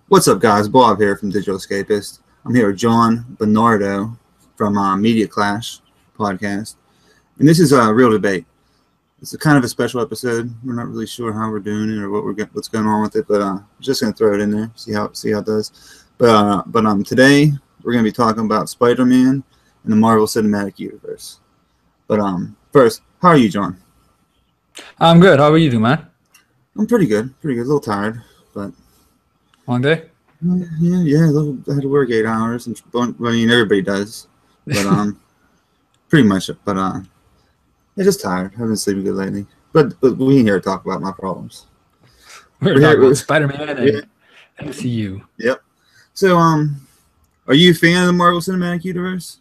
What's up, guys? Bob here from Digital Escapist. I'm here with John Bernardo from Media Clash podcast, and this is a real debate. It's a kind of a special episode. We're not really sure how we're doing it or what's going on with it, but I'm just gonna throw it in there, see how it does. But today we're gonna be talking about Spider-Man and the Marvel Cinematic Universe. But first, how are you, John? I'm good. How are you doing, man? I'm pretty good. A little tired, but. Long day? Yeah. I had to work 8 hours, and I mean everybody does, but pretty much. But I'm just tired. I haven't been sleeping good lately. But we ain't here to talk about my problems. We're talking about Spider-Man and MCU. Yep. So are you a fan of the Marvel Cinematic Universe?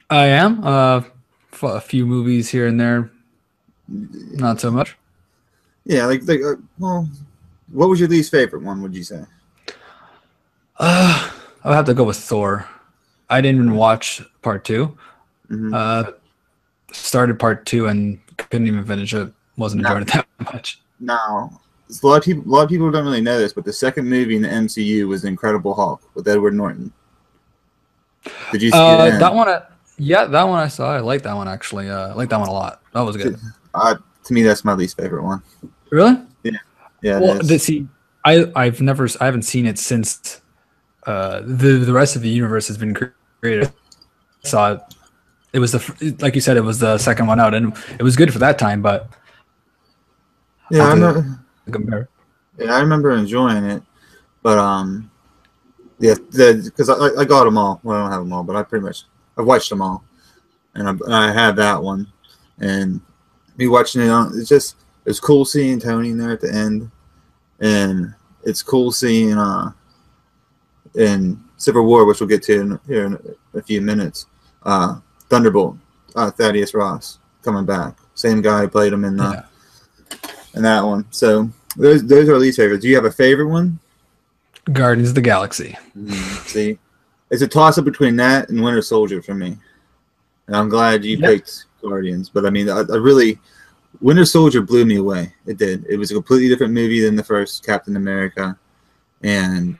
I am. A few movies here and there. Not so much. Yeah, well, what was your least favorite one? Would you say? I would have to go with Thor. I didn't even watch part 2. Mm-hmm. Started part 2 and couldn't even finish it. Wasn't enjoying it that much. No, a lot of people don't really know this, but the second movie in the MCU was Incredible Hulk with Edward Norton. Did you see that one? That one I saw. I like that one actually. I like that one a lot. That was good. To me, that's my least favorite one. Really? Yeah. Well, I haven't seen it since. The rest of the universe has been created. Saw it. It was like you said, it was the second one out, and it was good for that time. But yeah, compare. Yeah, I remember enjoying it, but because I got them all. Well, I don't have them all, but I've watched them all, and I have that one, and me watching it, it's cool seeing Tony in there at the end, and it's cool seeing in Civil War, which we'll get to here in a few minutes, Thunderbolt, Thaddeus Ross coming back. Same guy who played him in that one. So those are least favorites. Do you have a favorite one? Guardians of the Galaxy. See, it's a toss-up between that and Winter Soldier for me. And I'm glad you picked Guardians. But I mean, I really, Winter Soldier blew me away. It did. It was a completely different movie than the first Captain America, and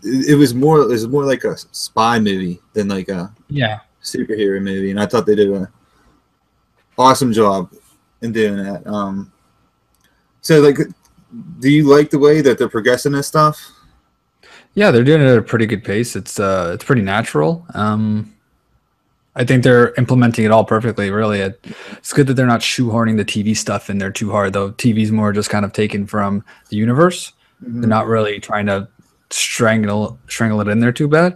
it was more like a spy movie than like a superhero movie, and I thought they did an awesome job in doing that. So like, do you like the way that they're progressing this stuff? Yeah, they're doing it at a pretty good pace. It's pretty natural. I think they're implementing it all perfectly. Really, it's good that they're not shoehorning the TV stuff in there too hard. Though TV's more just kind of taken from the universe. Mm-hmm. They're not really trying to strangle it in there too bad.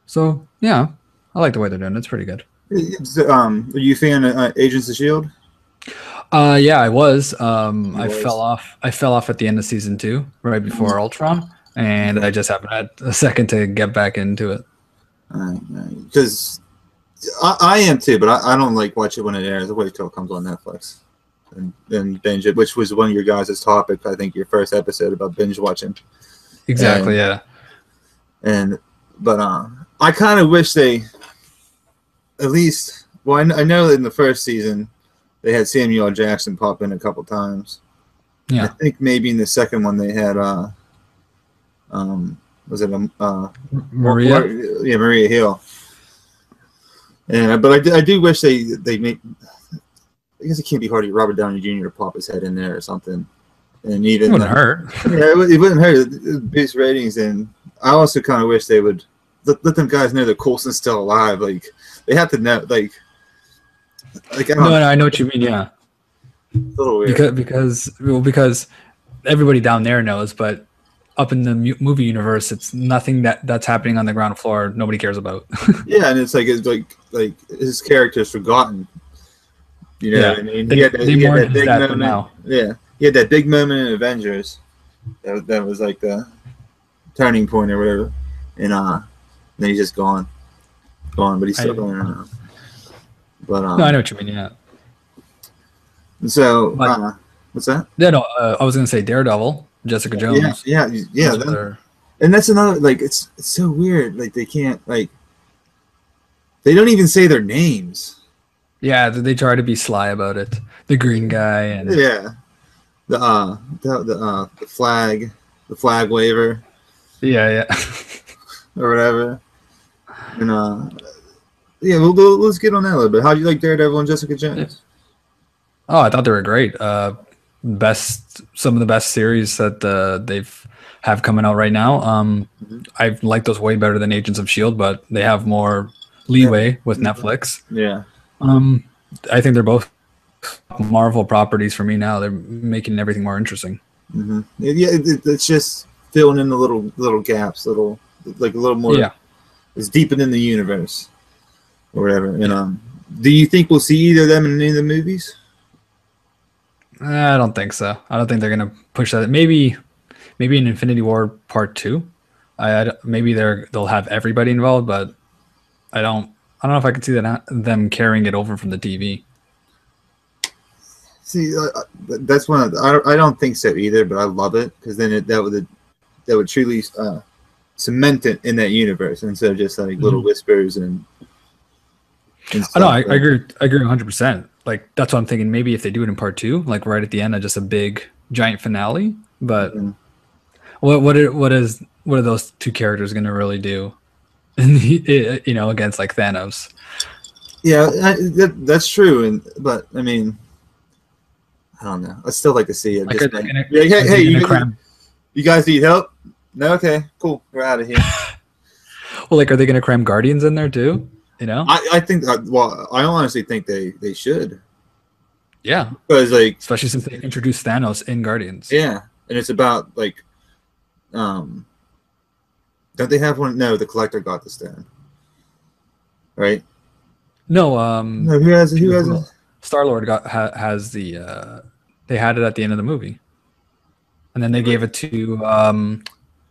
So yeah, I like the way they're doing it. It's pretty good. Are you a fan of Agents of S.H.I.E.L.D.? Yeah, I was. I fell off at the end of season 2, right before Ultron, and I just haven't had a second to get back into it. Because I am too, but I don't like watch it when it airs. I wait till it comes on Netflix and then binge it, which was one of your guys' topic. I think your first episode about binge watching. Exactly. But I kind of wish they at least. Well, I know that in the first season they had Samuel L. Jackson pop in a couple times. Yeah, I think maybe in the second one they had was it Maria? Maria Hill. And but I do wish they make. I guess it can't be hard to get Robert Downey Jr. to pop his head in there or something. And even it wouldn't hurt. Yeah, it wouldn't hurt. It would boost ratings, and I also kind of wish they would let them guys know that Coulson's still alive. Like they have to know. Like I know what you mean. Yeah, it's a little weird because everybody down there knows, but up in the movie universe, it's nothing that's happening on the ground floor. Nobody cares about. Yeah, and it's like his character's forgotten. You know what I mean? He had that big moment now. Yeah. He had that big moment in Avengers. That was like the turning point or whatever. And then he's just gone. But he's still going around. But no, I know what you mean. Yeah. So what's that? Yeah, no. I was gonna say Daredevil, Jessica Jones. Yeah. And that's another. Like it's so weird. Like they can't they don't even say their names. Yeah, they try to be sly about it. The green guy and the flag, the flag waver. Yeah. Or whatever. And yeah, let's get on that a little bit. How do you like Daredevil and Jessica Jones? Oh, I thought they were great. Some of the best series that they've have coming out right now. I like those way better than Agents of Shield, but they have more leeway with Netflix. Yeah. I think they're both Marvel properties for me now. They're making everything more interesting. Yeah, it's just filling in the little gaps, a little more. Yeah, it's deepening the universe or whatever. And do you think we'll see either of them in any of the movies? I don't think so. I don't think they're gonna push that. Maybe in Infinity War Part 2. Maybe they'll have everybody involved, but I don't know if I could see them carrying it over from the TV. See, that's one. I don't think so either, but I love it because then that would truly cement it in that universe instead of just like little whispers and stuff. I know. I agree 100%. Like that's what I'm thinking. Maybe if they do it in Part 2, like right at the end of just a big giant finale. But what are those two characters going to really do? Against like Thanos. Yeah, that's true. But I mean, I don't know. I still like to see it. Like, hey, you guys need help? No, okay, cool. We're out of here. Well, like, are they going to cram Guardians in there too? I think. Well, I honestly think they should. Yeah, because like, especially since they introduced Thanos in Guardians. Yeah, and it's about like, don't they have one? No, the Collector got the stone, right? No, no. Who has it? Star-Lord has the. They had it at the end of the movie, and then they gave it to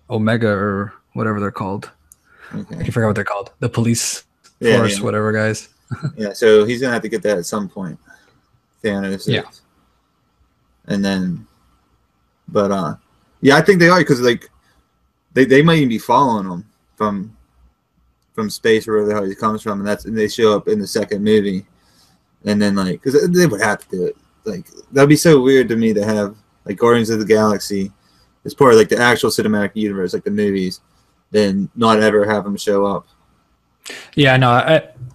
Omega or whatever they're called. Okay. I forgot what they're called. The police force, whatever, guys. Yeah, so he's gonna have to get that at some point. Thanos. Yeah. And then, but yeah, I think they are because like, they might even be following him from space or wherever the hell he comes from, and they show up in the second movie, and then like, because they would have to do it. Like that'd be so weird to me to have like Guardians of the Galaxy as part of like the actual cinematic universe, like the movies, then not ever have them show up. Yeah, no,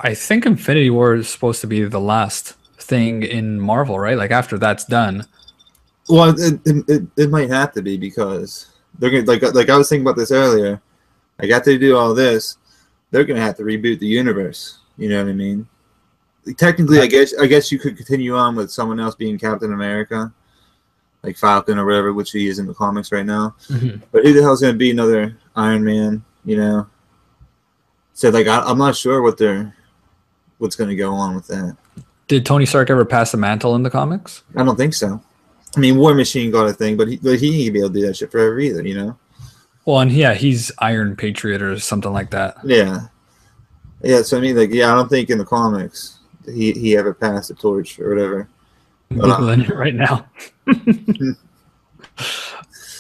I think Infinity War is supposed to be the last thing in Marvel, right? Like after that's done. Well, it might have to be because they're gonna like I was thinking about this earlier. Like after they do all this, they're gonna have to reboot the universe. You know what I mean? Technically, I guess you could continue on with someone else being Captain America, like Falcon or whatever, which he is in the comics right now. But who the hell's gonna be another Iron Man? You know. So like I'm not sure what's gonna go on with that. Did Tony Stark ever pass the mantle in the comics? I don't think so. I mean, War Machine got a thing, but he ain't be able to do that shit forever either, you know? Well, and yeah, he's Iron Patriot or something like that. Yeah. Yeah, so I mean, like, yeah, I don't think in the comics he ever passed the torch or whatever. Googling it right now.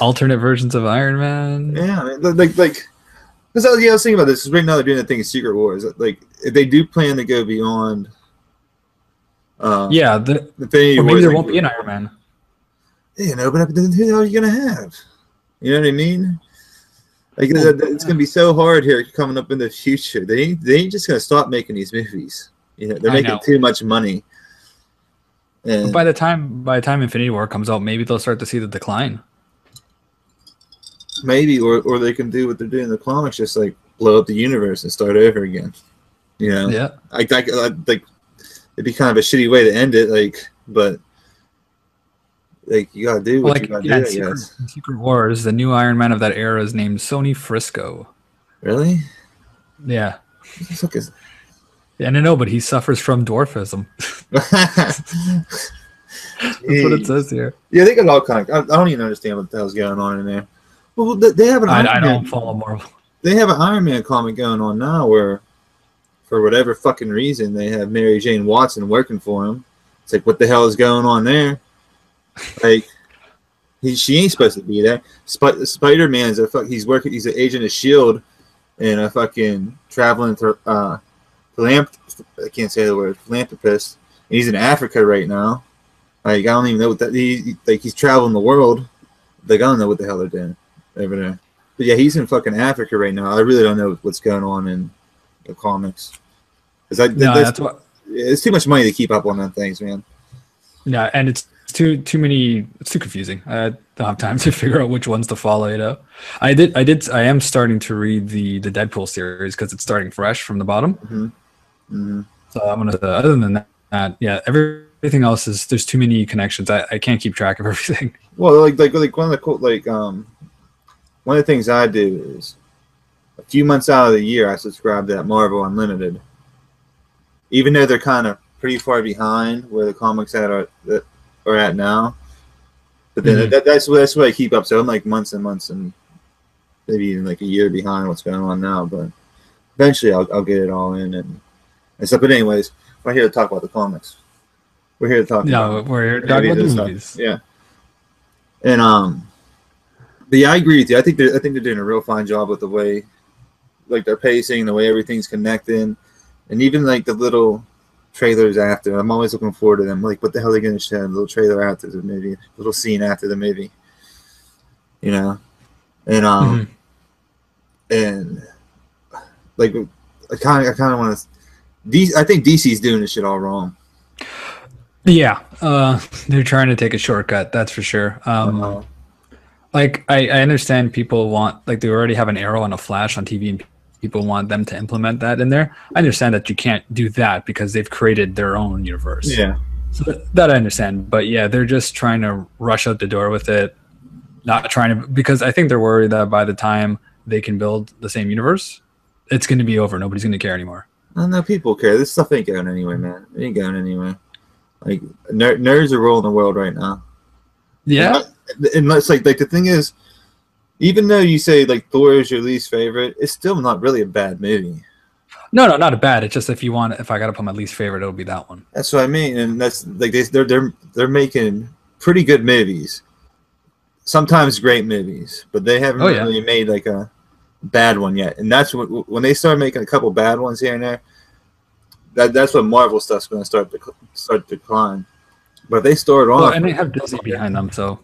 Alternate versions of Iron Man. Yeah, I mean, like, because I was thinking about this. Because right now they're doing that thing in Secret Wars. Like, if they do plan to go beyond. Maybe there won't be an Iron Man. You know, but who the hell are you gonna have? You know what I mean? Like it's gonna be so hard here coming up in the future. They ain't just gonna stop making these movies. You know, they're making too much money. And but by the time Infinity War comes out, maybe they'll start to see the decline. Maybe, or they can do what they're doing in the comics, just like blow up the universe and start over again. You know? Yeah. Like it'd be kind of a shitty way to end it. Like, but. Like you gotta do what you gotta do. In Secret Wars, the new Iron Man of that era is named Sony Frisco. Really? Yeah. What the fuck is? Yeah, no, but he suffers from dwarfism. That's what it says here. Yeah, they got all kind of. I don't even understand what the hell's going on in there. Well, they have an. I don't follow Marvel. They have an Iron Man comic going on now, where, for whatever fucking reason, they have Mary Jane Watson working for him. It's like, what the hell is going on there? Like, she ain't supposed to be there. Spider-Man's he's working. He's an agent of S.H.I.E.L.D. and a fucking traveling I can't say the word, philanthropist. And he's in Africa right now. Like, I don't even know what that. He's traveling the world. Like, I don't know what the hell they're doing. over there. But yeah, he's in fucking Africa right now. I really don't know what's going on in the comics. Because that's what. It's too much money to keep up on that things, man. Yeah, and it's too many. It's too confusing. I don't have time to figure out which ones to follow. I am starting to read the Deadpool series because it's starting fresh from the bottom. Mm-hmm. Mm-hmm. So I'm gonna. Other than that, yeah, everything else is there's too many connections. I can't keep track of everything. Well, like one of the one of the things I do is a few months out of the year I subscribe to that Marvel Unlimited, even though they're kind of pretty far behind where the comics are at now. But then that's what I keep up. So I'm like months and months and maybe even like a year behind what's going on now. But eventually I'll get it all in and stuff. But anyways, we're here to talk about the comics. We're here to talk. We're here to talk about the movies. Yeah. And but yeah, I agree with you. I think they're doing a real fine job with the way, like their pacing, the way everything's connecting, and even like the little trailers after. I'm always looking forward to them. Like, what the hell are they going to show? A little trailer after the movie, a little scene after the movie. You know, and and like I kind of want to. I think DC's doing this shit all wrong. Yeah, they're trying to take a shortcut. That's for sure. Like I understand people want, like, they already have an Arrow and a Flash on TV, and people want them to implement that in there. I understand that you can't do that because they've created their own universe. Yeah. So that I understand, but yeah, they're just trying to rush out the door with it, not trying to, because I think they're worried that by the time they can build the same universe, it's going to be over. Nobody's going to care anymore. I know people care. This stuff ain't going anywhere, man. It ain't going anywhere. Like nerds are ruling the world right now. Yeah. And it's like the thing is, even though you say like Thor is your least favorite, it's still not really a bad movie. No, not a bad. It's just if I got to put my least favorite, it'll be that one. That's what I mean, and that's like they're making pretty good movies, sometimes great movies, but they haven't really made like a bad one yet. And that's when they start making a couple bad ones here and there. That's when Marvel stuff's going to start to decline. But they start off, and they have Disney behind them, so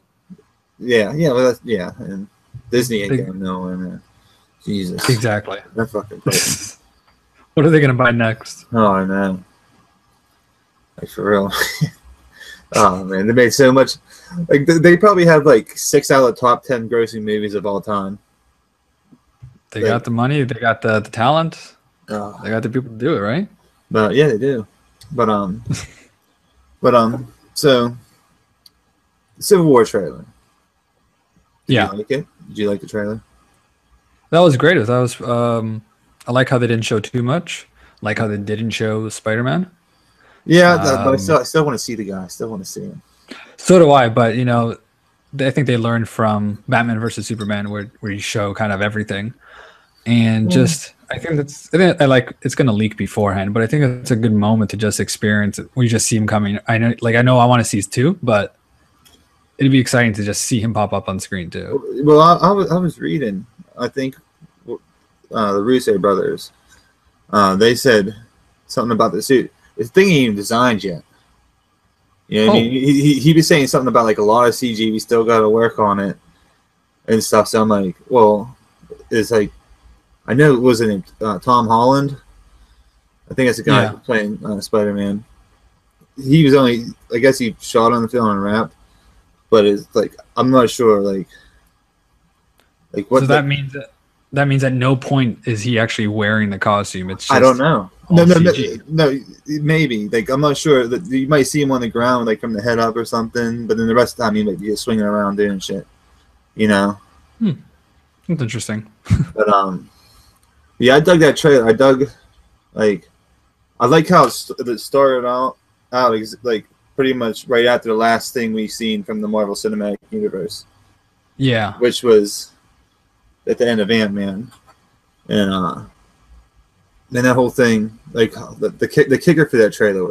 yeah, and Disney ain't going nowhere, man. Jesus, exactly. They're fucking crazy. What are they going to buy next? Oh, I know. Like, for real. Oh, man. They made so much. Like, they probably have, like, 6 out of the top 10 grossing movies of all time. They got the money. They got the talent. They got the people to do it, right? But, yeah, they do. But, so, the Civil War trailer. Did you like it? Did you like the trailer? That was great. That was, I like how they didn't show too much. I like how they didn't show Spider-Man. Yeah, but I still want to see the guy. I still want to see him. So do I, but, you know, I think they learned from Batman versus Superman where you show kind of everything. And I think it's going to leak beforehand, but I think it's a good moment to just experience it. We just see him coming. I know I want to see 2, but it'd be exciting to just see him pop up on screen too. Well, I was reading, I think, the Russo brothers, they said something about the suit. This thing ain't even designed yet. You know what I mean? He was saying something about like a lot of CG. We still got to work on it and stuff. So I'm like, well, it's like, I know it wasn't Tom Holland. I think that's the guy playing Spider-Man. He was only, I guess he shot on the film and wrapped, but it's like, I'm not sure, like what. So that means at no point is he actually wearing the costume. It's just I don't know. No, maybe. Like, I'm not sure. That you might see him on the ground, like from the head up or something, but then the rest of the time he might be just swinging around doing shit. You know. That's interesting. But yeah, I dug that trailer. I like how it started out like pretty much right after the last thing we've seen from the Marvel Cinematic Universe. Yeah. Which was at the end of Ant-Man, and then that whole thing, like the kicker for that trailer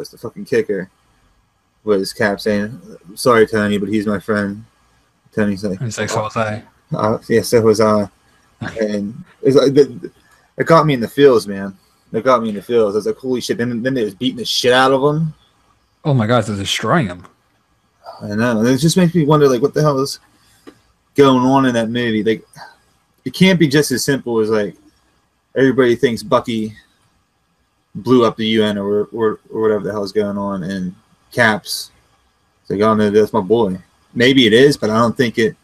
was Cap saying, "Sorry, Tony, but he's my friend." Tony's like, "So was I." Yeah, so was I. And it's like it got me in the feels, man. It got me in the feels. I was like, "Holy shit!" Then they was beating the shit out of him. Oh my gosh, they're destroying him. I know, and it just makes me wonder, like, what the hell is going on in that movie? Like, it can't be just as simple as like everybody thinks Bucky blew up the UN or whatever the hell's going on, and Cap's it's like, oh no, that's my boy. Maybe it is, but I don't think it.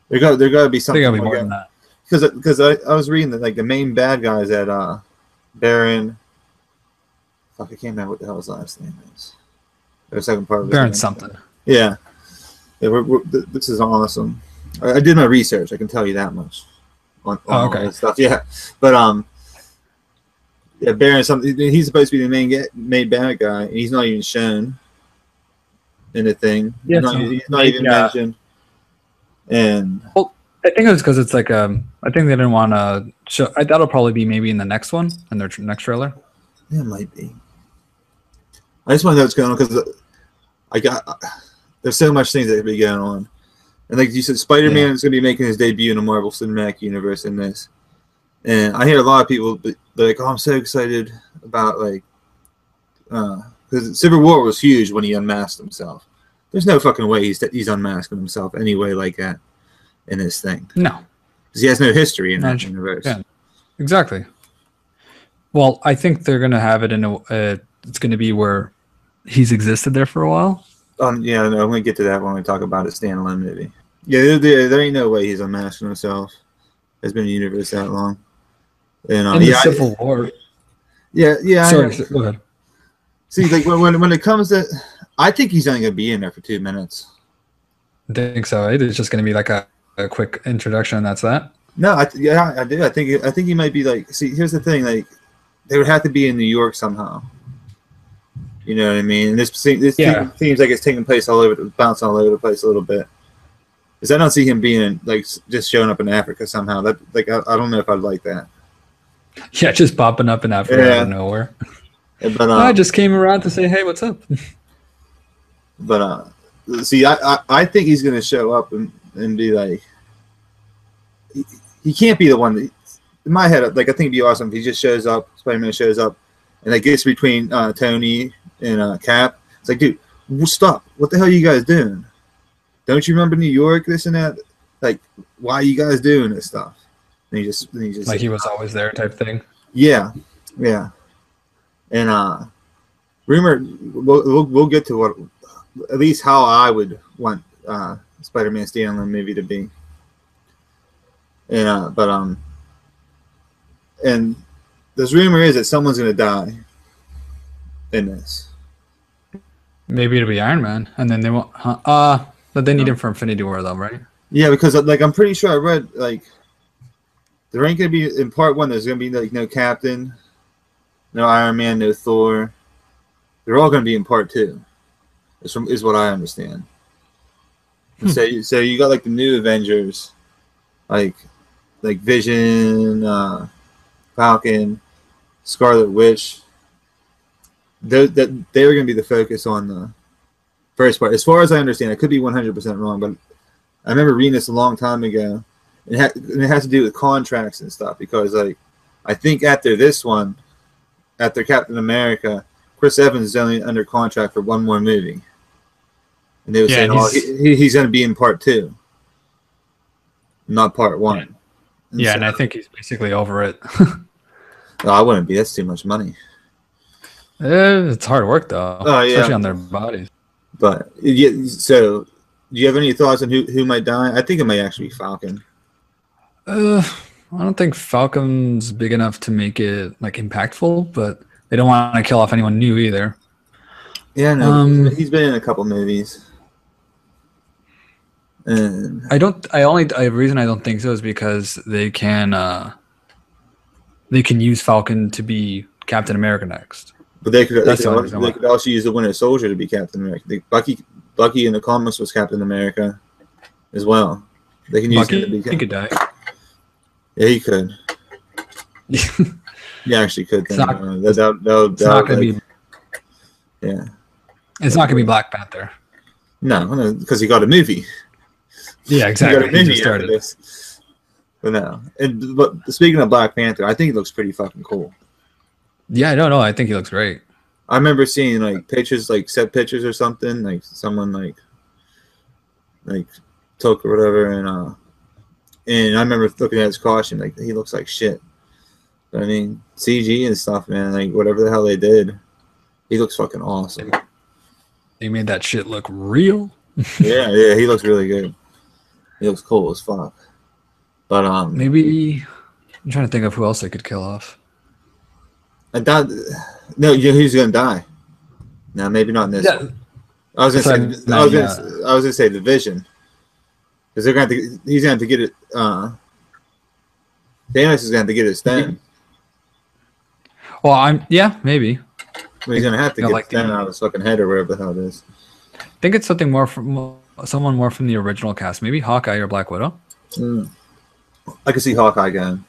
There got to be something. Gotta be more than that. Because I was reading that like the main bad guys at Baron. Fuck, I can't remember what the hell his last name is. The second part of Baron something. Yeah, this is awesome. I did my research. I can tell you that much on all that stuff. Yeah, but yeah, Baron something. He's supposed to be the main bad guy, and he's not even shown in the thing. Yeah, he's not even mentioned. And well, I think it was because it's like I think they didn't want to show. That'll probably be maybe in the next one, in their next trailer. Yeah, it might be. I just want to know what's going on because there's so much things that could be going on, and like you said, Spider-Man is going to be making his debut in the Marvel Cinematic Universe in this, and I hear a lot of people they're like, "Oh, I'm so excited about like," because Civil War was huge when he unmasked himself. There's no fucking way he's unmasking himself anyway like that in this thing. No, because he has no history in that universe. Yeah, exactly. Well, I think they're gonna have it in a. It's gonna be where he's existed there for a while. Yeah, no, I'm gonna get to that when we talk about a standalone movie. Yeah, there ain't no way he's unmasking himself. Has been in the universe that long. And in the Civil War. Yeah. Sorry, go ahead. See, like when it comes to, I think he's only gonna be in there for 2 minutes. I think so. Right? It's just gonna be like a quick introduction, and that's that. No, I do. I think he might be like. See, here's the thing. Like, they would have to be in New York somehow. You know what I mean? And this seems like it's taking place bouncing all over the place a little bit. Because I don't see him being like just showing up in Africa somehow. That like I don't know if I'd like that. Yeah, just popping up in Africa out of nowhere. But I just came around to say, hey, what's up? But see, I think he's gonna show up and be like, he can't be the one. In my head, like I think it'd be awesome if he just shows up. Spider-Man shows up, and like gets between Tony and Cap. It's like, dude, stop! What the hell are you guys doing? Don't you remember New York? This and that. Like, why are you guys doing this stuff? And he just like he was always there type thing. Yeah. And rumor, we'll get to what at least how I would want Spider-Man standalone movie to be. And and this rumor is that someone's gonna die in this. Maybe it'll be Iron Man, and then they won't. But they need him for Infinity War, though, right? Yeah, because like I'm pretty sure I read like there ain't gonna be in part 1. There's gonna be like no Captain, no Iron Man, no Thor. They're all gonna be in part 2. Is what I understand. So you got like the new Avengers, like Vision, Falcon, Scarlet Witch. They were going to be the focus on the first part. As far as I understand, I could be 100% wrong, but I remember reading this a long time ago. And it has to do with contracts and stuff because, like, I think after this one, after Captain America, Chris Evans is only under contract for one more movie. And they were saying, he's going to be in part 2, not part 1. And I think he's basically over it. No, I wouldn't be. That's too much money. It's hard work, though, especially on their bodies. But so, do you have any thoughts on who might die? I think it might actually be Falcon. I don't think Falcon's big enough to make it like impactful, but they don't want to kill off anyone new either. Yeah, no, he's been in a couple movies. And the reason I don't think so is because they can use Falcon to be Captain America next. But they could also use the Winter Soldier to be Captain America. Bucky in the comics was Captain America as well. They can use him to be Captain. He could die. Yeah, he could. He actually could. It's not going to be. Yeah. It's not going to be Black Panther. No, because he got a movie. Yeah, exactly. He just started this. But no. But speaking of Black Panther, I think he looks pretty fucking cool. Yeah, I don't know. I think he looks great. I remember seeing like pictures, like set pictures or something, like someone like took or whatever, and And I remember looking at his costume, like he looks like shit. But, I mean, CG and stuff, man, like whatever the hell they did, he looks fucking awesome. They made that shit look real. Yeah, he looks really good. He looks cool as fuck. But maybe I'm trying to think of who else they could kill off. I doubt. No, he's gonna die. No, maybe not in this one. I was gonna say the Vision, because they're he's gonna have to get it. Thanos is gonna have to get his stone. Well, maybe. Well, he's gonna have to get the stone out of his fucking head or wherever the hell it is. I think it's something more from someone more from the original cast, maybe Hawkeye or Black Widow. I could see Hawkeye going.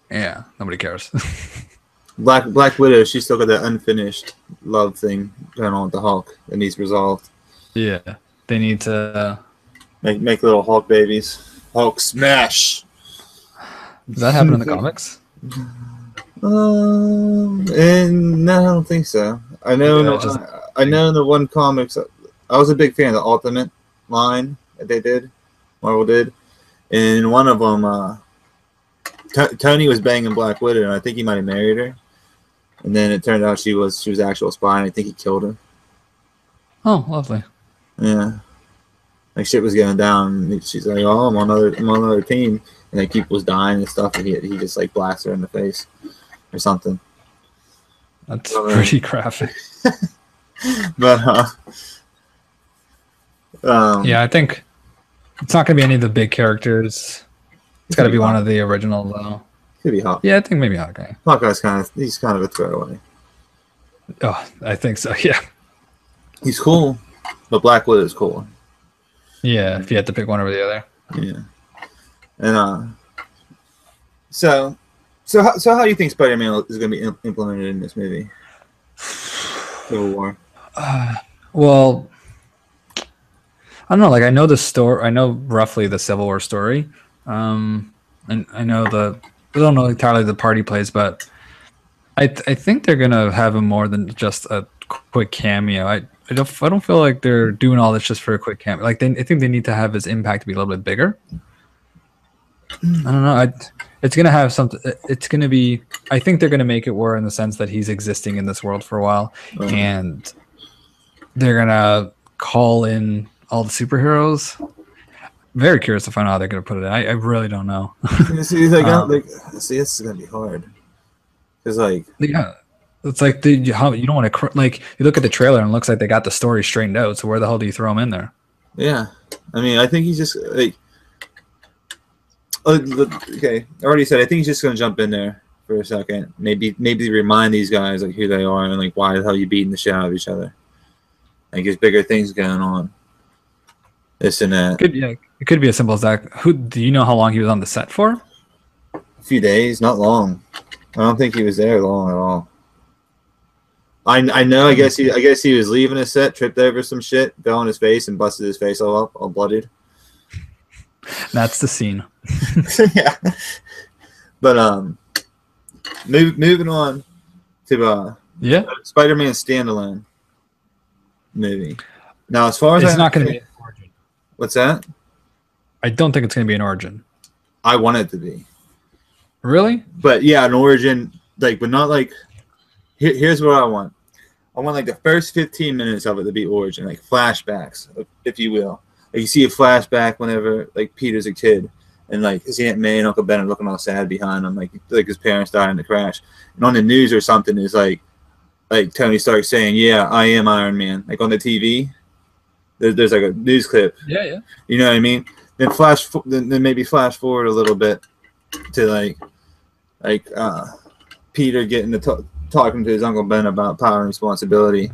Yeah, nobody cares. Black Widow, she's still got that unfinished love thing going on with the Hulk that needs resolved. Yeah, they need to make little Hulk babies. Hulk smash. Does that happen in the comics? And no, I don't think so. I know in the one comics, I was a big fan of the Ultimate line that they did, Marvel did, and in one of them, Tony was banging Black Widow, and I think he might have married her. And then it turned out she was an actual spy, and I think he killed her. Oh, lovely. Yeah. Like shit was going down, and she's like, "Oh, I'm on another team," and like people was dying and stuff, and he just like blasts her in the face or something. That's pretty graphic. But yeah, I think it's not gonna be any of the big characters. It's got to be one of the original though. Could be Hawkeye. Yeah, I think maybe Hawkeye. Hawkeye's he's kind of a throwaway. Oh, I think so. Yeah. He's cool, but Black Widow is cool. Yeah, if you had to pick one over the other. Yeah. And so how do you think Spider-Man is going to be implemented in this movie? Civil War. Well, I don't know. Like I know the story. I know roughly the Civil War story. And I know I don't know entirely the part he plays, but I think they're gonna have him more than just a quick cameo. I don't feel like they're doing all this just for a quick cameo. Like I think they need to have his impact be a little bit bigger. I don't know. It's gonna have something. It's gonna be. I think they're gonna make it where in the sense that he's existing in this world for a while, and they're gonna call in all the superheroes. Very curious to find out how they're going to put it in. I really don't know. this is going to be hard. It's like... Yeah. It's like you don't want to... Like, you look at the trailer and it looks like they got the story straightened out, so where the hell do you throw him in there? Yeah. I mean, I think he's just... like. Okay. I already said, I think he's just going to jump in there for a second. Maybe remind these guys like who they are and like why the hell you beating the shit out of each other. Like, there's bigger things going on. This and that. It could be as simple as that. Do you know how long he was on the set for? A few days, not long. I don't think he was there long at all. I know. I guess he was leaving a set, tripped over some shit, fell on his face, and busted his face all up, all bloodied. That's the scene. Yeah. But moving on to Spider-Man standalone movie. Now, as far as it's not going to be. What's that? I don't think it's going to be an origin. I want it to be. Really? But yeah, an origin, like, but not like. Here's what I want. I want like the first 15 minutes of it to be origin, like flashbacks, if you will. Like you see a flashback whenever like Peter's a kid, and like his Aunt May and Uncle Ben are looking all sad behind him, like his parents died in the crash. And on the news or something is like Tony Stark saying, "Yeah, I am Iron Man." Like on the TV. There's like a news clip. Yeah. You know what I mean? Then maybe flash forward a little bit to like Peter getting to talking to his Uncle Ben about power and responsibility,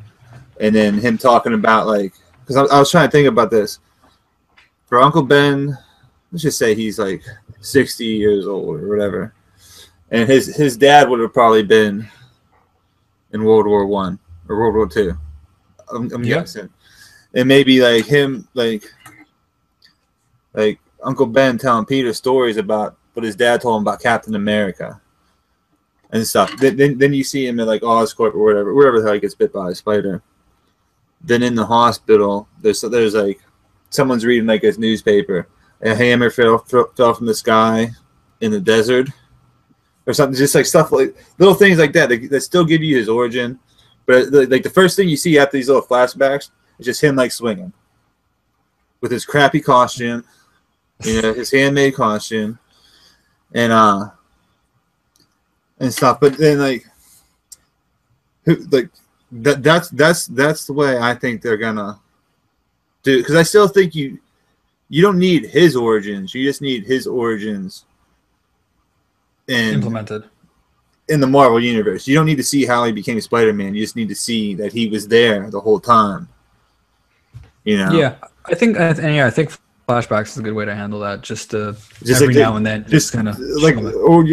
and then him talking about like because I was trying to think about this for Uncle Ben. Let's just say he's like 60 years old or whatever, and his dad would have probably been in World War I or World War II. I'm guessing. And maybe like him, like Uncle Ben telling Peter stories about what his dad told him about Captain America and stuff. Then you see him at like Oscorp or wherever the hell he gets bit by a spider. Then in the hospital, there's like someone's reading like his newspaper a hammer fell from the sky in the desert or something. Just like stuff like little things like that that still give you his origin. But like the first thing you see after these little flashbacks is just him like swinging with his crappy costume, his handmade costume, and stuff. But then that's the way I think they're gonna do. Because I still think you don't need his origins. You just need his origins implemented in the Marvel universe. You don't need to see how he became Spider-Man. You just need to see that he was there the whole time. Yeah, I think flashbacks is a good way to handle that. Just every now and then, just kind of or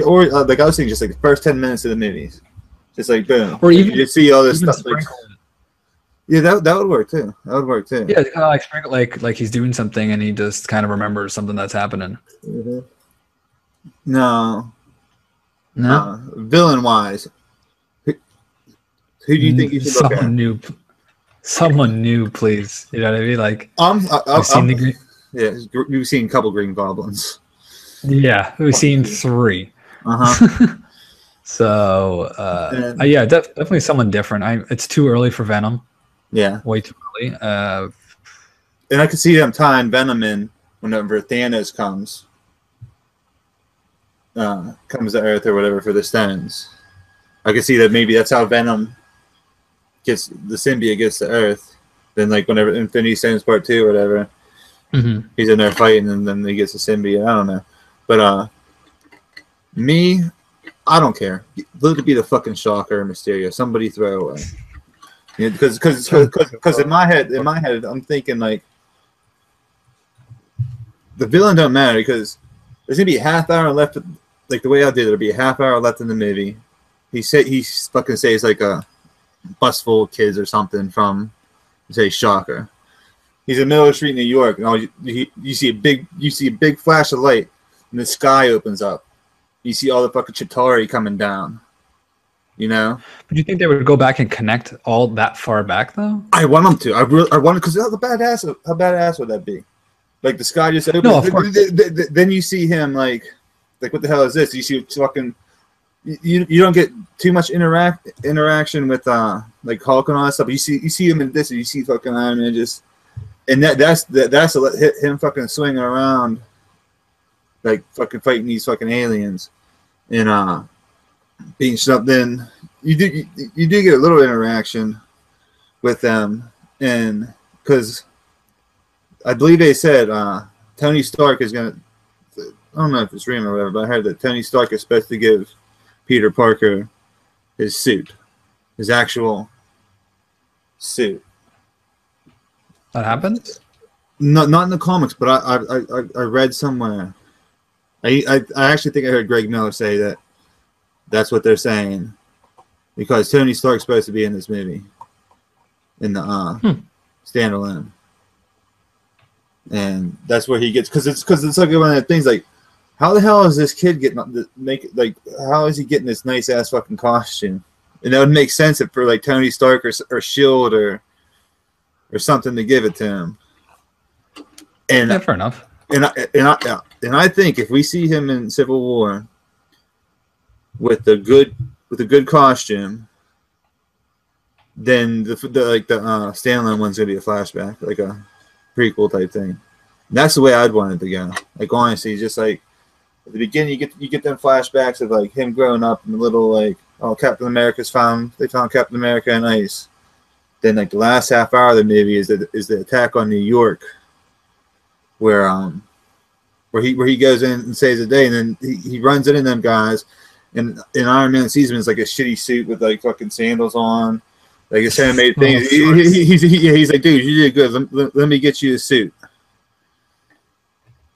like I was saying, just like the first 10 minutes of the movies, just like boom, or even you just see all this stuff. Like, yeah, that would work too. That would work too. Yeah, kind of like sprinkle, like he's doing something and he just kind of remembers something that's happening. Mm-hmm. No. Villain wise, who do you think you should look at? Someone new, please. You know what I mean? Like, we've seen a couple Green Goblins. Yeah, we've seen 3. So, yeah, definitely someone different. It's too early for Venom. Yeah, way too early. And I could see them tying Venom in whenever Thanos comes to Earth or whatever for the stones. I could see that maybe that's how Venom gets the symbiote gets to Earth. Then like whenever Infinity Stones Part 2 or whatever, he's in there fighting and then he gets the symbiote. I don't know, but me, I don't care. Let it be the fucking Shocker or Mysterio. Somebody throw away. Yeah, because in my head, I'm thinking like the villain don't matter because there's gonna be a half hour left. Like the way I did, there'll be a half hour left in the movie. He fucking says like a bus full of kids or something from, say, Shocker. He's in the middle of the street in New York, and you see a big flash of light, and the sky opens up. You see all the fucking Chitauri coming down. But do you think they would go back and connect all that far back though? I want them to. I want it because how badass would that be? Like the sky just opens. No, of course. Then you see him like what the hell is this? You see fucking. You don't get too much interaction with like Hulk and all that stuff. But you see him in this, and you see fucking Iron Man just, and that's him fucking swinging around, like fucking fighting these fucking aliens, and being shut. Then you do get a little interaction with them, and because I believe they said Tony Stark is gonna. I don't know if it's real or whatever, but I heard that Tony Stark is supposed to give Peter Parker his suit, his actual suit. That happened? No, not in the comics, but I read somewhere. I actually think I heard Greg Miller say that that's what they're saying because Tony Stark's supposed to be in this movie in the standalone, and that's where he gets because it's like one of the things like. How the hell is this kid how is he getting this nice ass fucking costume? And that would make sense for like Tony Stark or Shield or something to give it to him. And yeah, fair enough. And I think if we see him in Civil War with a good costume, then the standalone one's gonna be a flashback, like a prequel type thing. And that's the way I'd want it to go. Like honestly, just like. At the beginning, you get them flashbacks of like him growing up and the little like Captain America's found Captain America in ice. Then like the last half hour of the movie is the attack on New York, where he goes in and saves the day, and then he runs into them guys, and Iron Man sees him in like a shitty suit with like fucking sandals on, like a handmade thing. He's like, dude, you did good. Let me get you a suit.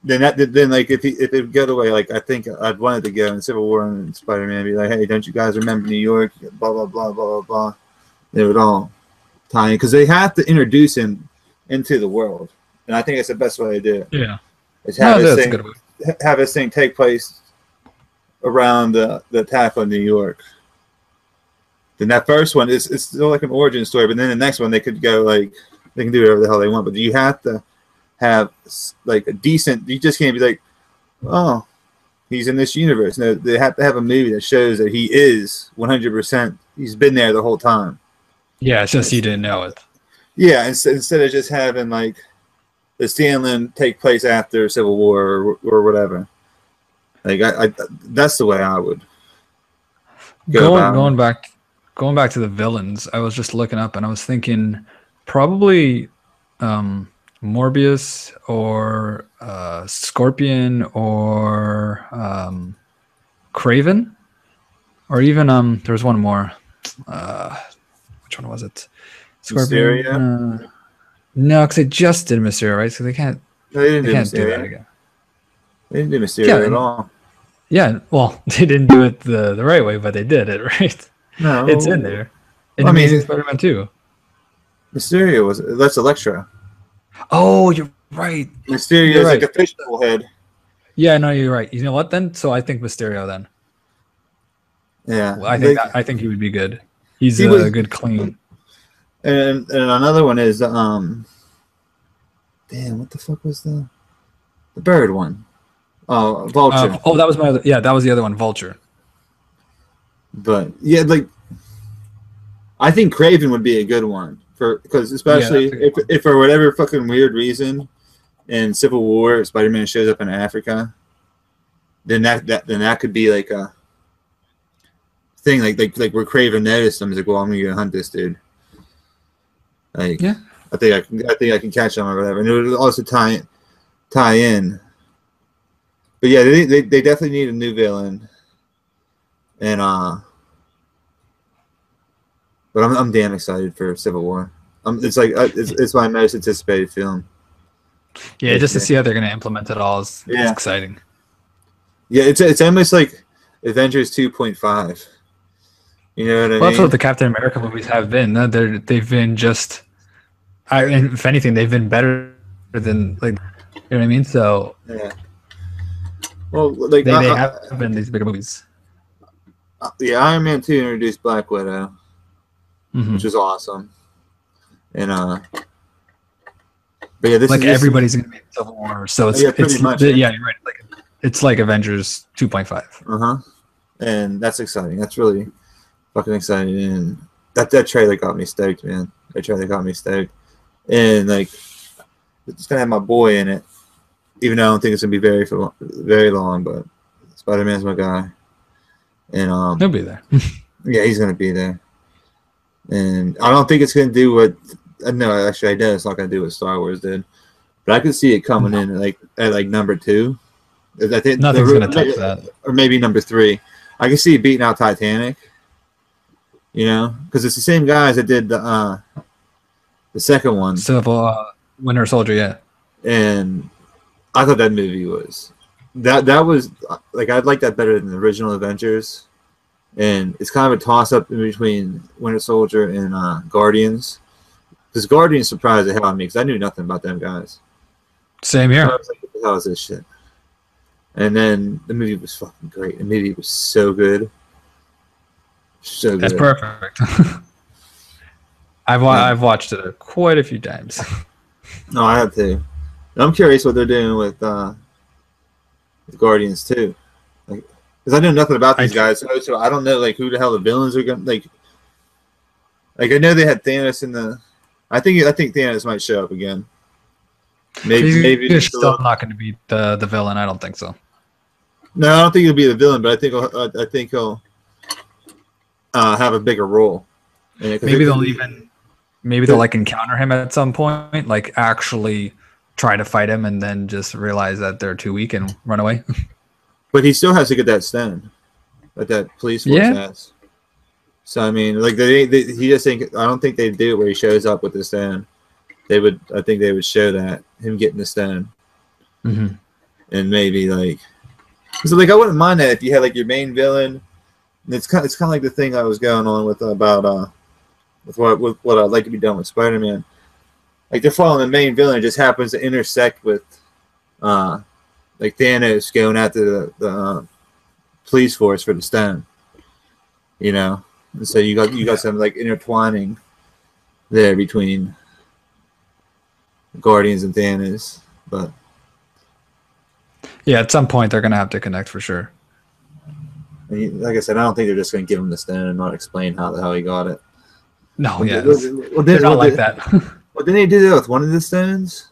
Then like if it got away, like I think I'd wanted to go in Civil War and Spider-Man be like, hey, don't you guys remember New York? Blah blah blah blah blah blah. They would all tie in because they have to introduce him into the world, and I think that's the best way to do it. Yeah, is have this thing take place around the attack on New York. Then that first one is it's still like an origin story, but then the next one they could go like they can do whatever the hell they want, but you have to have like a decent. You just can't be like, oh, he's in this universe. No, they have to have a movie that shows that he is 100%. He's been there the whole time. Yeah, it's just you didn't know it. Yeah, instead of just having like the Stanley take place after Civil War or whatever. Like I that's the way I would going back to the villains. I was just looking up and I was thinking probably Morbius or Scorpion or Craven, or even there was one more. Which one was it? Scorpion. No, because they just did Mysterio, right? So they can't. No, they can't do that again. They didn't do Mysterio at all. Yeah, well, they didn't do it the right way, but they did it right. No, it's in there. In Amazing Spider-Man 2. Mysterio that's Elektra. Oh, you're right. Mysterio is like a fishbowl head. Yeah, no, you're right. You know what then? So I think Mysterio then. Yeah, well, I think he would be good. He's a good clean. And another one is damn, what the fuck was the bird one? Oh, Vulture. That was that was the other one, Vulture. But yeah, like I think Craven would be a good one because especially if for whatever fucking weird reason in Civil War Spider-Man shows up in Africa, then that could be like a thing like where Craven noticed him. He's like, well, I'm gonna go hunt this dude. Like, yeah, I think I can catch him or whatever, and it would also tie in. But yeah, they definitely need a new villain, and but I'm damn excited for Civil War. It's my most anticipated film. Yeah, just to see how they're gonna implement it all is exciting. Yeah, it's almost like Avengers 2.5. You know what I mean? That's what the Captain America movies have been. They've been just, if anything, they've been better than you know what I mean. So yeah. Well, like they have been these bigger movies. Yeah, Iron Man 2 introduced Black Widow, which is awesome, and but yeah, everybody's gonna be in Civil War, so it's pretty much. Yeah, you're right. It's like Avengers 2.5. And that's exciting. That's really fucking exciting, and that trailer got me stoked, man. That trailer got me stoked, and like it's gonna have my boy in it, even though I don't think it's gonna be very long. But Spider-Man's my guy, and he'll be there. Yeah, he's gonna be there, and I don't think it's gonna do what. No, actually, I know it's not gonna do what Star Wars did, but I could see it coming in at number 2. I think nothing's gonna touch that, or maybe number 3. I can see it beating out Titanic. You know, because it's the same guys that did the second one, Winter Soldier, yeah. And I thought that movie was that was like I'd like that better than the original Avengers, and it's kind of a toss up in between Winter Soldier and Guardians, because Guardians surprised the hell out of me because I knew nothing about them guys. Same here. I was like, what the hell is this shit? And then the movie was fucking great. The movie was so good. So good. That's perfect. I've watched it quite a few times. No, I have to. I'm curious what they're doing with Guardians too, like because I know nothing about these guys, so I don't know like who the hell the villains are gonna like. Like I know they had Thanos in the. I think Thanos might show up again. Maybe he's still not going to be the villain. I don't think so. No, I don't think he'll be the villain, but I think he'll have a bigger role. Maybe they'll like encounter him at some point, like actually try to fight him, and then just realize that they're too weak and run away. But he still has to get that stone, like that police force has. So I mean, like he just think I don't think they'd do it where he shows up with the stone. I think they would show that him getting the stone, and maybe like. So like I wouldn't mind that if you had like your main villain. And it's kind of like the thing I was going on with about with what I'd like to be done with Spider-Man. Like they're following the main villain, it just happens to intersect with like Thanos going after the police force for the stone. You know, and so you got some like intertwining there between Guardians and Thanos. But Yeah, at some point they're gonna have to connect for sure. like I said, I don't think they're just going to give him the stone and not explain how the hell he got it. No, Well, yeah, they're not like that. Well, didn't they do that with one of the stones?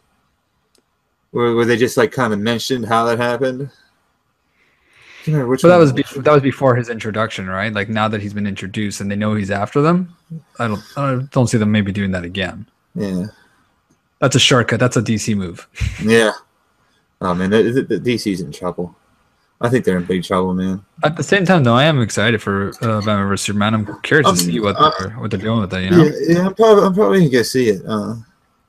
Where they just like kind of mentioned how that happened? I can't remember which But one. that was before his introduction, right? Like now that he's been introduced and they know he's after them, I don't see them maybe doing that again. Yeah. That's a shortcut. That's a DC move. Yeah. Oh man, the DC's in trouble. I think they're in big trouble, man. At the same time, though, I am excited for Batman vs Superman. I'm curious to see what they're doing with it. You know? Yeah, I'm probably gonna go see it.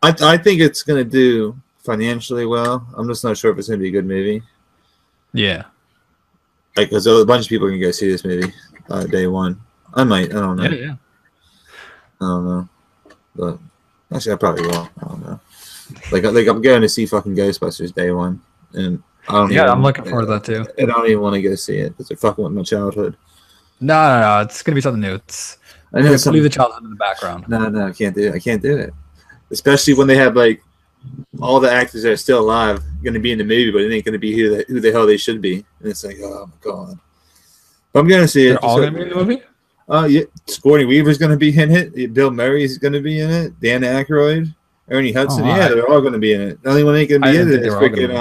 I think it's gonna do financially well. I'm just not sure if it's gonna be a good movie. Yeah. Like, because a bunch of people are gonna go see this movie day one. I might. I don't know. Yeah. I don't know. But actually, I probably will. I don't know. Like I'm going to see fucking Ghostbusters day one, and I'm looking forward to that too. I don't even want to go see it because it fucking with my childhood. No, it's gonna be something new. I know leave the childhood in the background. No, I can't do it. I can't do it. Especially when they have like all the actors that are still alive going to be in the movie, but it ain't going to be who the hell they should be. And it's like, oh my god. But I'm going to see it. They're all going to be in the movie? Yeah. Sigourney Weaver's going to be in it. Bill Murray's going to be in it. Dan Aykroyd, Ernie Hudson. Yeah, they're all going to be in it. The only one that ain't going to be in it is freaking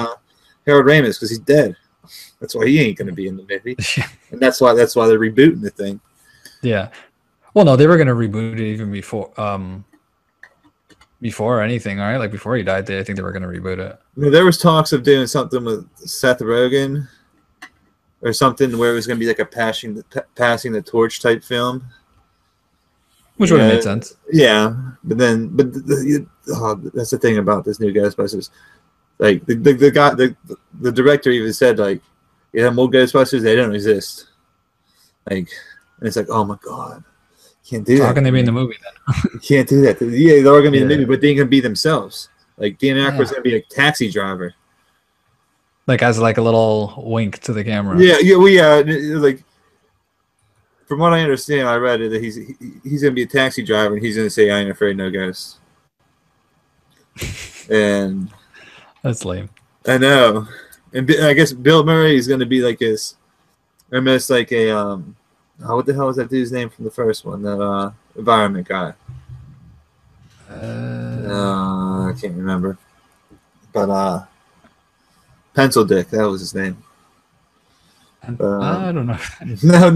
Harold Ramis because he's dead. That's why he ain't going to be in the movie. And that's why they're rebooting the thing. Yeah. Well, no, they were going to reboot it even before anything, right? Like before he died, I think they were going to reboot it. There was talks of doing something with Seth Rogen or something where it was going to be like a passing the torch type film, which would have made sense. Yeah, but that's the thing about this new Ghostbusters. Like the guy, the director even said like, yeah, more Ghostbusters, they don't exist. Like, and it's like, oh my god. Can't do that. How can they be in the movie then? You can't do that. Yeah, they're going to be in the movie, but they ain't going to be themselves. Like Dan Aykroyd's going to be a taxi driver. Like as like a little wink to the camera. Yeah. Like from what I understand, I read it that he's going to be a taxi driver and he's going to say, "I ain't afraid no ghosts." And that's lame. I know. And I guess Bill Murray is going to be like his, almost like a what the hell was that dude's name from the first one? That environment guy. I can't remember. But Pencil Dick, that was his name. I don't know. No,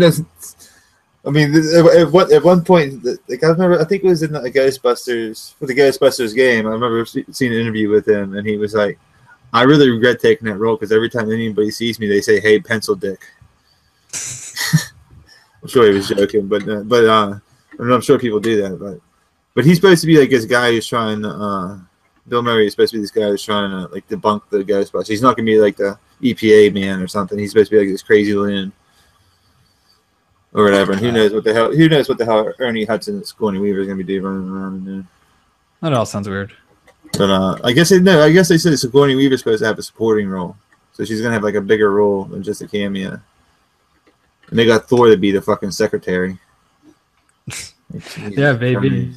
I mean, at one point, like I remember, I think it was in the Ghostbusters game. I remember seeing an interview with him, and he was like, "I really regret taking that role because every time anybody sees me, they say, 'Hey, Pencil Dick.'" I'm sure he was joking, but I'm sure people do that. But he's supposed to be like this guy who's trying. Bill Murray is supposed to be this guy who's trying to like debunk the Ghostbusters. He's not gonna be like the EPA man or something. He's supposed to be like this crazy loon or whatever. And who knows what the hell Ernie Hudson and Sigourney Weaver is gonna be doing running around in there. That all sounds weird. But I guess they said Sigourney Weaver's supposed to have a supporting role, so she's gonna have like a bigger role than just a cameo. And they got Thor to be the fucking secretary. Yeah, baby.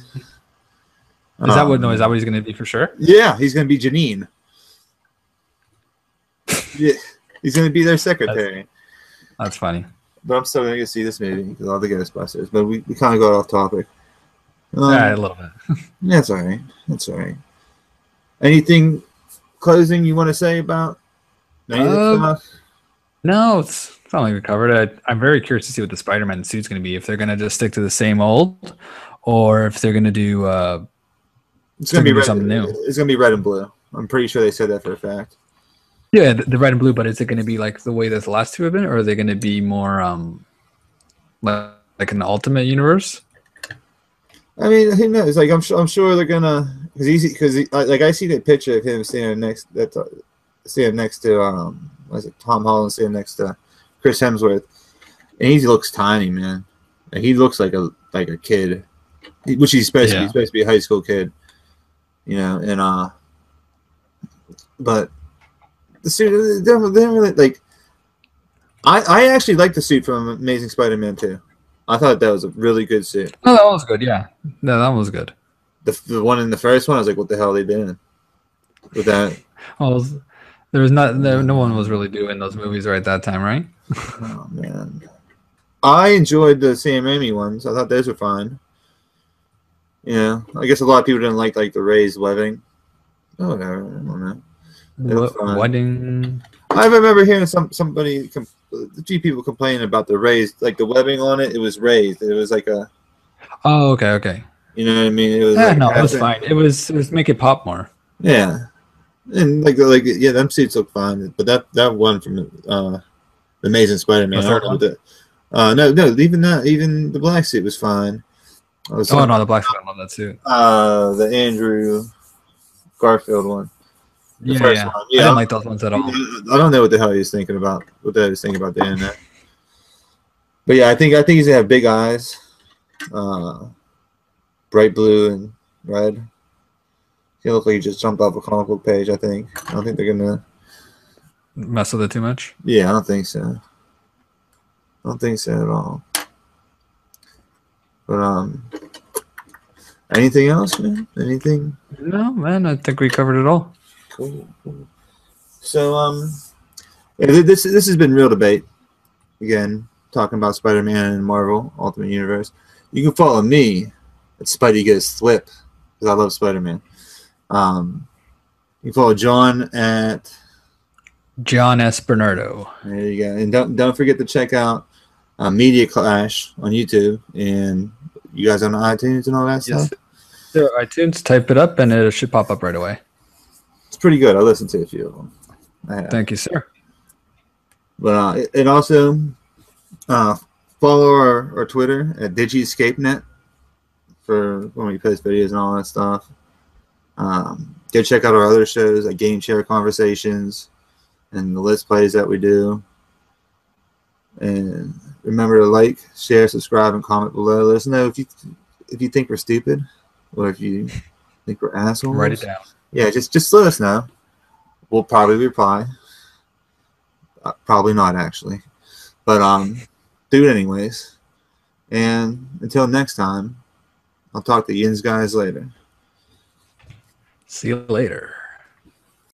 Is that what he's going to be for sure? Yeah, he's going to be Janine. Yeah, he's going to be their secretary. That's funny. But I'm still going to see this movie because all the Ghostbusters. But we kind of got off topic. Yeah, a little bit. That's all right. That's all right. Anything closing you want to say about stuff? No, it's not like we covered it. I'm very curious to see what the Spider-Man suit's going to be. If they're going to just stick to the same old, or if they're going to do it's going to be something new. It's going to be red and blue. I'm pretty sure they said that for a fact. Yeah, the red and blue. But is it going to be like the way that the last two have been, or are they going to be more like an Ultimate Universe? I mean, who knows? Like, I'm sure they're gonna because like I see that picture of him standing next to was it Tom Holland standing next to Chris Hemsworth, and he looks tiny, man. And he looks like a kid, which he's supposed to be. He's supposed to be a high school kid, you know. And but the suit, they don't really like. I actually like the suit from Amazing Spider-Man 2. I thought that was a really good suit. Oh, that one was good. Yeah, no, that one was good. The one in the first one, I was like, "What the hell are they doing with that?" Well, there was not there, no one was really doing those movies right at that time, right? Oh man, I enjoyed the Sam Raimi ones. I thought those were fine. Yeah, I guess a lot of people didn't like the raised webbing. Oh, whatever. I don't know. They look fine. Wedding. I remember hearing a few people complaining about the raised, like the webbing on it. It was raised. It was like a, Oh, okay, okay. you know what I mean? It was Yeah, like no, it was passing. fine. It was make it pop more. Yeah, and yeah, them suits look fine. But that one from the Amazing The Spider-Man, I don't third know what one. the. No, even the black suit was fine. I was Oh talking no, the black suit. I love that suit. the Andrew Garfield one, the Yeah, first yeah. one. I Yeah, didn't like those ones at all. I don't know what the hell he was thinking about. What the hell he was thinking about the internet. But yeah, I think he's gonna have big eyes, uh, bright blue and red. He look like he just jumped off a comic book page. I think. I don't think they're gonna. Mess with it too much. Yeah, I don't think so. I don't think so at all. But anything else, man? Anything? No, man, I think we covered it all. Cool. So yeah, this has been real debate. Again, talking about Spider-Man and Marvel Ultimate Universe. You can follow me at Spidey Gets Flip because I love Spider-Man. You can follow John at John S. Bernardo. there you go, and don't forget to check out Media Clash on YouTube, and you guys on iTunes and all that Yes. stuff. So iTunes, type it up, and it should pop up right away. It's pretty good. I listened to a few of them. Thank you, sir. But and also follow our Twitter at DigiEscapeNet for when we post videos and all that stuff. Go check out our other shows like Game Share Conversations and the Let's Plays that we do. And remember to like, share, subscribe, and comment below. Let us know if you think we're stupid or if you think we're assholes. Write it down. Yeah, just let us know. We'll probably reply. Probably not actually, but do it anyways. And until next time, I'll talk to you guys later. See you later.